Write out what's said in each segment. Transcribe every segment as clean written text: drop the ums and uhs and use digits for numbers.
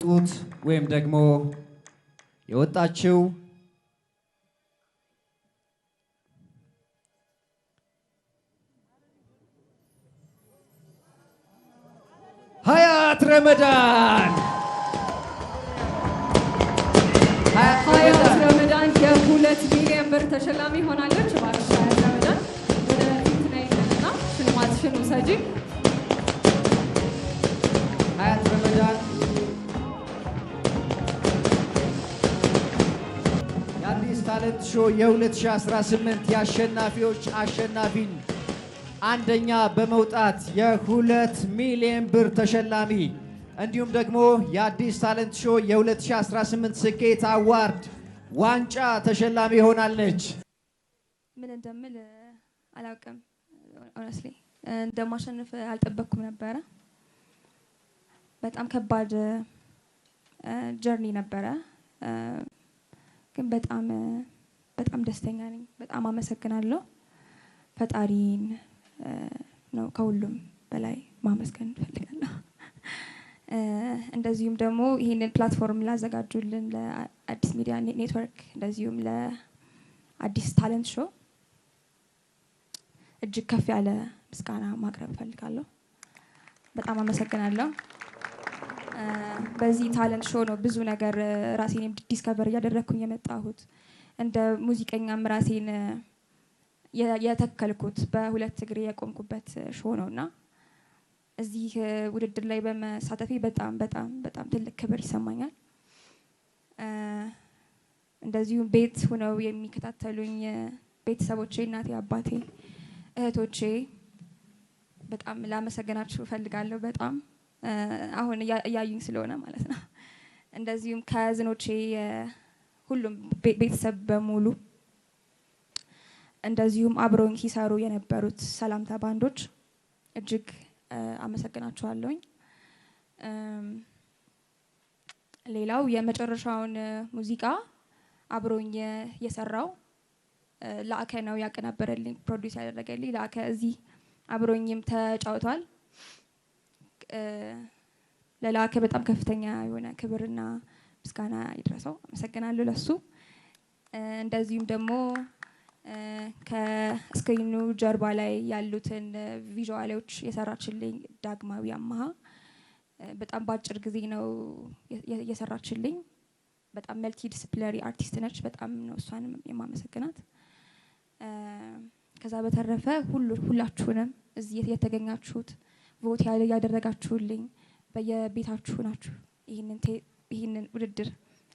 ጡት ወይም ደግሞ የወጣችው ሀያት ረመዳን ሀያት ረመዳን የ2 ሚሊዮን ብር ተሸላሚ ሆናለች። እባክሽ ሀያት ረመዳን ወደ ፊት ነይና ሽልማትሽን ውሰጂ። ሀያት ረመዳን የአዲስ ታለንት ሾው የ2018 የአሸናፊዎች አሸናፊን አንደኛ በመውጣት የ2 ሚሊዮን ብር ተሸላሚ እንዲሁም ደግሞ የአዲስ ታለንት ሾው የ2018 ስኬት አዋርድ ዋንጫ ተሸላሚ ሆናለች። ምን እንደምል አላውቅም። ኦነስትሊ እንደማሸንፍ አልጠበቅኩም ነበረ። በጣም ከባድ ጀርኒ ነበረ። ግን በጣም ደስተኛ ነኝ። በጣም አመሰግናለሁ። ፈጣሪን ነው ከሁሉም በላይ ማመስገን እፈልጋለሁ። እንደዚሁም ደግሞ ይህንን ፕላትፎርም ላዘጋጁልን ለአዲስ ሚዲያ ኔትወርክ እንደዚሁም ለአዲስ ታለንት ሾው እጅግ ከፍ ያለ ምስጋና ማቅረብ እፈልጋለሁ። በጣም አመሰግናለሁ። በዚህ ታለንት ሾው ነው ብዙ ነገር ራሴን ዲስከቨር እያደረግኩኝ የመጣሁት። እንደ ሙዚቀኛም ራሴን የተከልኩት በሁለት እግሬ የቆምኩበት ሾው ነውና እዚህ ውድድር ላይ በመሳተፌ በጣም ትልቅ ክብር ይሰማኛል። እንደዚሁም ቤት ሆነው የሚከታተሉኝ ቤተሰቦቼ፣ እናቴ፣ አባቴ፣ እህቶቼ በጣም ላመሰግናችሁ እፈልጋለሁ። በጣም አሁን እያዩኝ ስለሆነ ማለት ነው። እንደዚሁም ከዝኖቼ ሁሉም ቤተሰብ በሙሉ እንደዚሁም አብረውኝ ሲሰሩ የነበሩት ሰላምታ ባንዶች እጅግ አመሰግናችኋለሁኝ። ሌላው የመጨረሻውን ሙዚቃ አብሮኝ የሰራው ላከ ነው ያቀናበረልኝ፣ ፕሮዲዩስ ያደረገልኝ ላከ እዚህ አብሮኝም ተጫውቷል። ለላከ በጣም ከፍተኛ የሆነ ክብርና ምስጋና ይድረሰው። አመሰግናለሁ ለሱ። እንደዚሁም ደግሞ ከስክሪኑ ጀርባ ላይ ያሉትን ቪዥዋሎች የሰራችልኝ ዳግማዊ አማሃ በጣም በአጭር ጊዜ ነው የሰራችልኝ። በጣም መልቲ ዲስፕሊነሪ አርቲስት ነች። በጣም ነው እሷንም የማመሰግናት። ከዛ በተረፈ ሁላችሁንም እዚህ የተገኛችሁት ቮት ያደረጋችሁልኝ በየቤታችሁ ናችሁ ይህንን ውድድር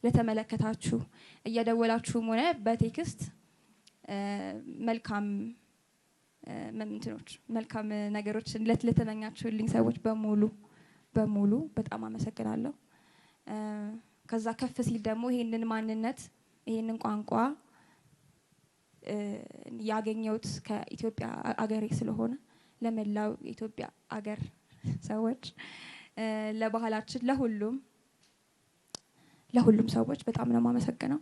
ለተመለከታችሁ እየደወላችሁም ሆነ በቴክስት መልካም ነገሮች ለተመኛችሁልኝ ሰዎች በሙሉ በጣም አመሰግናለሁ። ከዛ ከፍ ሲል ደግሞ ይሄንን ማንነት ይሄንን ቋንቋ ያገኘሁት ከኢትዮጵያ አገሬ ስለሆነ ለመላው የኢትዮጵያ አገር ሰዎች፣ ለባህላችን፣ ለሁሉም ሰዎች በጣም ነው የማመሰግነው።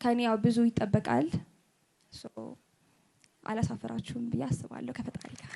ከኔ ያው ብዙ ይጠበቃል። አላሳፈራችሁም ብዬ አስባለሁ ከፈጣሪ ጋር